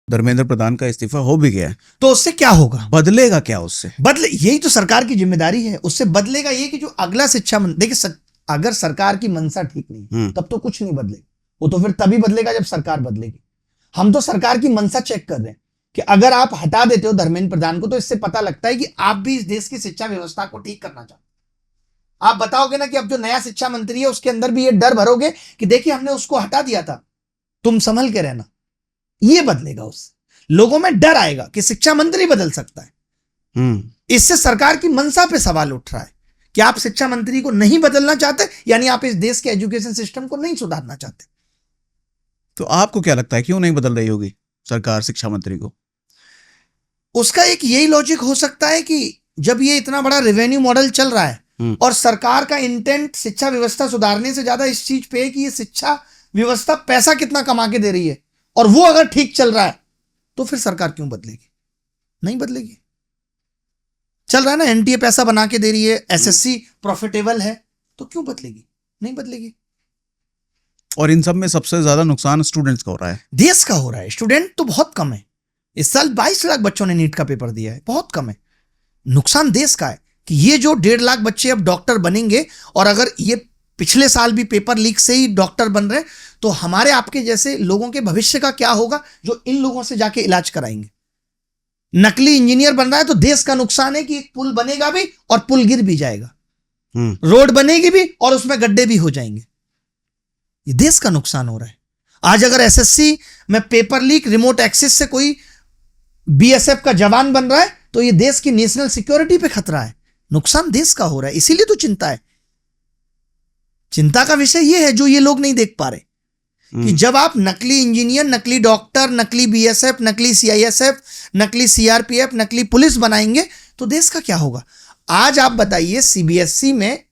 धर्मेंद्र प्रधान का इस्तीफा हो भी गया है, तो उससे क्या होगा? बदलेगा क्या उससे? बदले, यही तो सरकार की जिम्मेदारी है। उससे बदलेगा ये कि जो अगला शिक्षा मंत्री, देखिए अगर सरकार की मंशा ठीक नहीं तब तो कुछ नहीं बदलेगा। वो तो फिर तभी बदलेगा जब सरकार बदलेगी। हम तो सरकार की मंशा चेक कर रहे हैं कि अगर आप हटा देते हो धर्मेंद्र प्रधान को, तो इससे पता लगता है कि आप भी इस देश की शिक्षा व्यवस्था को ठीक करना चाहते हो। आप बताओगे ना कि अब जो नया शिक्षा मंत्री है उसके अंदर भी ये डर भरोगे कि देखिए हमने उसको हटा दिया था, तुम संभल के रहना। ये बदलेगा, उससे लोगों में डर आएगा कि शिक्षा मंत्री बदल सकता है। इससे सरकार की मंशा पे सवाल उठ रहा है कि आप शिक्षा मंत्री को नहीं बदलना चाहते, यानी आप इस देश के एजुकेशन सिस्टम को नहीं सुधारना चाहते। तो आपको क्या लगता है क्यों नहीं बदल रही होगी सरकार शिक्षा मंत्री को? उसका एक यही लॉजिक हो सकता है कि जब ये इतना बड़ा रेवेन्यू मॉडल चल रहा है और सरकार का इंटेंट शिक्षा व्यवस्था सुधारने से ज्यादा इस चीज पे है कि ये शिक्षा व्यवस्था पैसा कितना कमा के दे रही है, और वो अगर ठीक चल रहा है तो फिर सरकार क्यों बदलेगी? नहीं बदलेगी। चल रहा है ना, एनटीए पैसा बना के दे रही है, एसएससी प्रॉफिटेबल है, तो क्यों बदलेगी? नहीं बदलेगी। और इन सब में सबसे ज्यादा नुकसान स्टूडेंट्स का हो रहा है, देश का हो रहा है। स्टूडेंट तो बहुत कम है। इस साल 22 लाख बच्चों ने नीट का पेपर दिया है, बहुत कम है। नुकसान देश का है कि ये जो 1.5 लाख बच्चे अब डॉक्टर बनेंगे, और अगर ये पिछले साल भी पेपर लीक से ही डॉक्टर बन रहे, तो हमारे आपके जैसे लोगों के भविष्य का क्या होगा जो इन लोगों से जाके इलाज कराएंगे। नकली इंजीनियर बन रहा है तो देश का नुकसान है कि एक पुल बनेगा भी और पुल गिर भी जाएगा, रोड बनेगी भी और उसमें गड्ढे भी हो जाएंगे। ये देश का नुकसान हो रहा है। आज अगर एसएससी में पेपर लीक, रिमोट एक्सेस से कोई बीएसएफ का जवान बन रहा है तो ये देश की नेशनल सिक्योरिटी पे खतरा है। नुकसान देश का हो रहा है, इसीलिए तो चिंता है। चिंता का विषय ये है जो ये लोग नहीं देख पा रहे कि जब आप नकली इंजीनियर, नकली डॉक्टर, नकली बीएसएफ, नकली सीआईएसएफ, नकली सीआरपीएफ, नकली पुलिस बनाएंगे तो देश का क्या होगा? आज आप बताइए, सीबीएसई में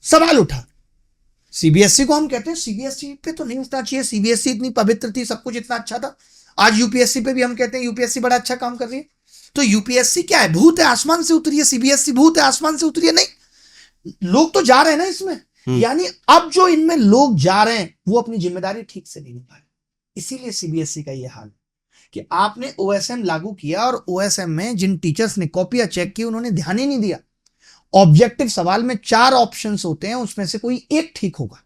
सवाल उठा। सीबीएसई को हम कहते हैं सीबीएसई पे तो नहीं उठना चाहिए, सीबीएसई इतनी पवित्र थी, सब कुछ इतना अच्छा था। आज यूपीएससी पे भी हम कहते हैं यूपीएससी बड़ा अच्छा काम कर रही है। तो यूपीएससी क्या है? भूत है, आसमान से उतरी है। सीबीएसई भूत है, आसमान से उतरी है? नहीं, लोग तो जा रहे हैं ना इसमें। यानी अब जो इनमें लोग जा रहे हैं वो अपनी जिम्मेदारी ठीक से नहीं निभा रहे। इसीलिए सीबीएसई का ये हाल है कि आपने ओएसएम लागू किया और ओएसएम में जिन टीचर्स ने कॉपियां चेक की उन्होंने ध्यान ही नहीं दिया। ऑब्जेक्टिव सवाल में 4 ऑप्शंस होते हैं, उसमें से कोई एक ठीक होगा।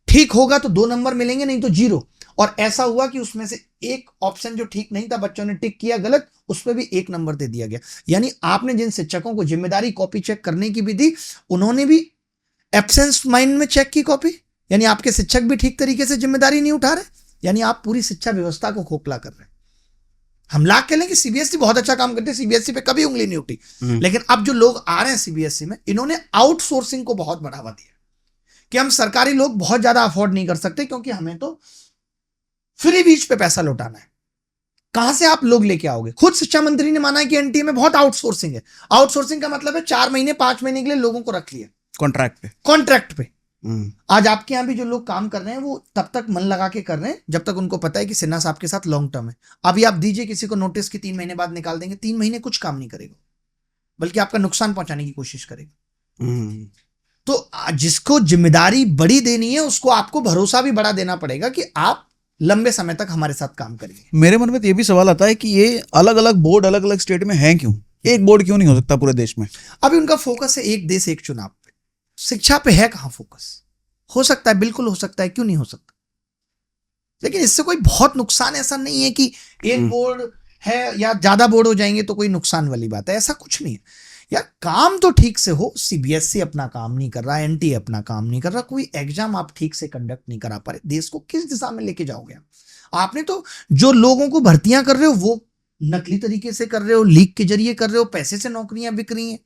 ठीक होगा तो 2 नंबर मिलेंगे, नहीं तो 0। और ऐसा हुआ कि उसमें से एक ऑप्शन जो ठीक नहीं था, बच्चों ने टिक किया गलत, उस पर भी 1 नंबर दे दिया गया। यानी आपने जिन शिक्षकों को जिम्मेदारी कॉपी चेक करने की भी दी, उन्होंने भी एब्सेंस माइंड में चेक की कॉपी। यानी आपके शिक्षक भी ठीक तरीके से जिम्मेदारी नहीं उठा रहे, यानी आप पूरी शिक्षा व्यवस्था को खोखला कर रहे हैं। हम लाख कह लें कि सीबीएसई बहुत अच्छा काम करते हैं, सीबीएसई पे कभी उंगली नहीं उठी, लेकिन अब जो लोग आ रहे हैं सीबीएसई में, इन्होंने आउटसोर्सिंग को बहुत बढ़ावा दिया कि हम सरकारी लोग बहुत ज्यादा अफोर्ड नहीं कर सकते क्योंकि हमें तो फ्री बीच पे पैसा लौटाना है। कहां से आप लोग लेके आओगे? खुद शिक्षा मंत्री ने माना है कि एनटीए में बहुत आउटसोर्सिंग है। आउटसोर्सिंग का मतलब है 4 महीने 5 महीने के लिए लोगों को रख लिया कॉन्ट्रैक्ट पे। आज आपके यहां भी जो लोग काम कर रहे हैं वो तब तक मन लगा के कर रहे हैं जब तक उनको पता है कि सिन्हा साहब के साथ लॉन्ग टर्म है। अभी आप दीजिए किसी को नोटिस कि 3 महीने बाद निकाल देंगे, 3 महीने कुछ काम नहीं करेगा, बल्कि आपका नुकसान पहुंचाने की कोशिश करेगा। तो जिसको जिम्मेदारी बड़ी देनी है उसको आपको भरोसा भी बड़ा देना पड़ेगा कि आप लंबे समय तक हमारे साथ काम करेंगे। मेरे मन में तो ये भी सवाल आता है कि ये अलग अलग बोर्ड अलग अलग स्टेट में है क्यों? एक बोर्ड क्यों नहीं हो सकता पूरे देश में? अभी उनका फोकस है एक देश एक चुनाव पे। शिक्षा पे है कहां फोकस? हो सकता है, बिल्कुल हो सकता है, क्यों नहीं हो सकता, लेकिन इससे कोई बहुत नुकसान ऐसा नहीं है कि एक बोर्ड है या ज्यादा बोर्ड हो जाएंगे तो कोई नुकसान वाली बात है, ऐसा कुछ नहीं है। यार काम तो ठीक से हो। सीबीएसई अपना काम नहीं कर रहा, एनटीए अपना काम नहीं कर रहा, कोई एग्जाम आप ठीक से कंडक्ट नहीं करा पा रहे, देश को किस दिशा में लेके जाओगे आप? आपने तो जो लोगों को भर्तियां कर रहे हो वो नकली तरीके से कर रहे हो, लीक के जरिए कर रहे हो, पैसे से नौकरियां बिक रही हैं।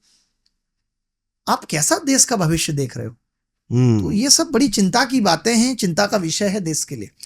आप कैसा देश का भविष्य देख रहे हो? तो ये सब बड़ी चिंता की बातें हैं, चिंता का विषय है देश के लिए।